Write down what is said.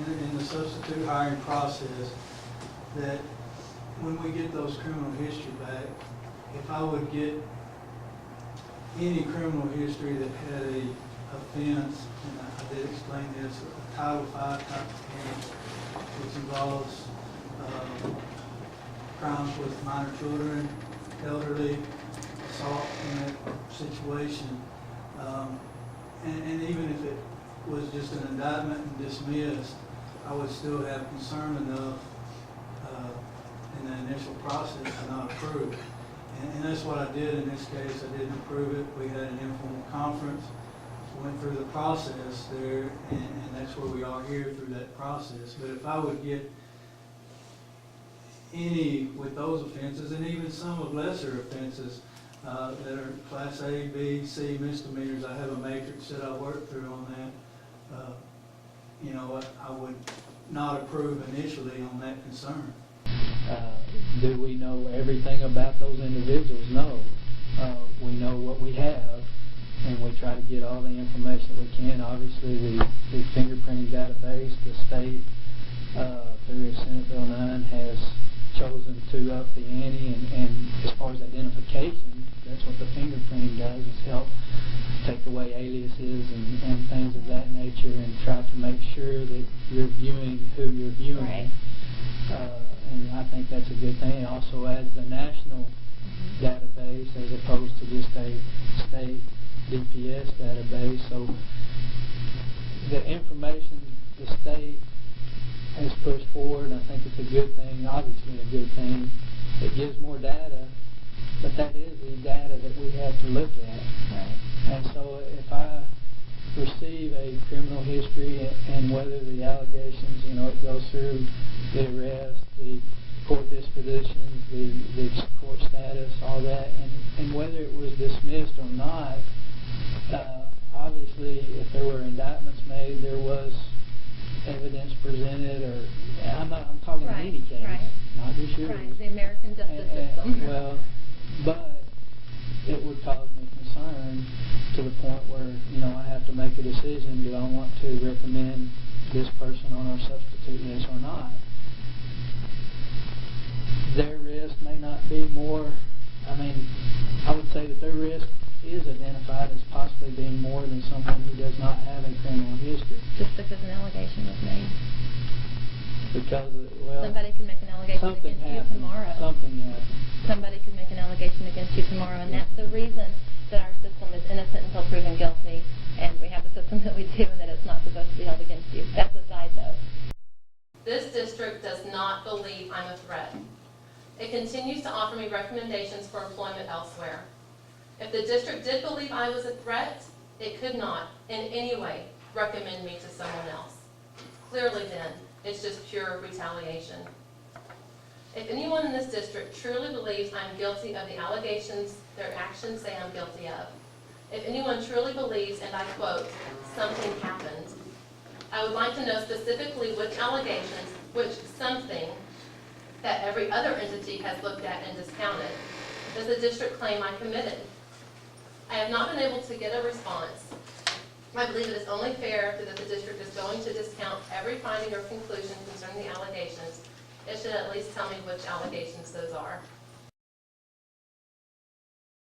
in the substitute hiring process, that when we get those criminal history back, if I would get any criminal history that had a offense, and I did explain this, a Title V type offense, which involves crimes with minor children, elderly, assault in that situation, and even if it was just an indictment and dismissed, I would still have concern enough in the initial process to not approve. And that's what I did in this case. I didn't approve it. We had an informal conference, went through the process there, and that's where we are here through that process. But if I would get any with those offenses, and even some of lesser offenses that are Class A, B, C misdemeanors, I have a matrix that I work through on that. You know, I would not approve initially on that concern. Do we know everything about those individuals? No. We know what we have, and we try to get all the information that we can. Obviously, the fingerprinting database, the state, through Senate Bill 9, has chosen to up the ante, and as far as identification, that's what the fingerprinting does, is help take away aliases and things of that nature, and try to make sure that you're viewing who you're viewing. Right. And I think that's a good thing. It also adds the national database as opposed to just a state DPS database. So the information the state has pushed forward, I think it's a good thing, obviously a good thing. It gives more data, but that is the data that we have to look at. Right. And so if I receive a criminal history and whether the allegations, you know, it goes through the arrest, the court dispositions, the court status, all that, and whether it was dismissed or not, obviously if there were indictments made, there was evidence presented, or I'm talking in any case, not just yours. Right, the American justice system. Well, but it would cause me concern to the point where, you know, I have to make a decision. Do I want to recommend this person on our substitute list or not? Their risk may not be more, I mean, I would say that their risk is identified as possibly being more than someone who does not have a criminal history. Just because an allegation was made. Because, well, somebody can make an allegation against you tomorrow. Something happened. Somebody could make an allegation against you tomorrow, and that's the reason that our system is innocent until proven guilty, and we have the system that we do, and that it's not supposed to be held against you. That's a side note. This district does not believe I'm a threat. It continues to offer me recommendations for employment elsewhere. If the district did believe I was a threat, it could not, in any way, recommend me to someone else. Clearly then, it's just pure retaliation. If anyone in this district truly believes I'm guilty of the allegations their actions say I'm guilty of, if anyone truly believes, and I quote, something happened, I would like to know specifically which allegations, which something that every other entity has looked at and discounted, does the district claim I committed? I have not been able to get a response. I believe it is only fair that the district is going to discount every finding or conclusion concerning the allegations. It should at least tell me which allegations those are.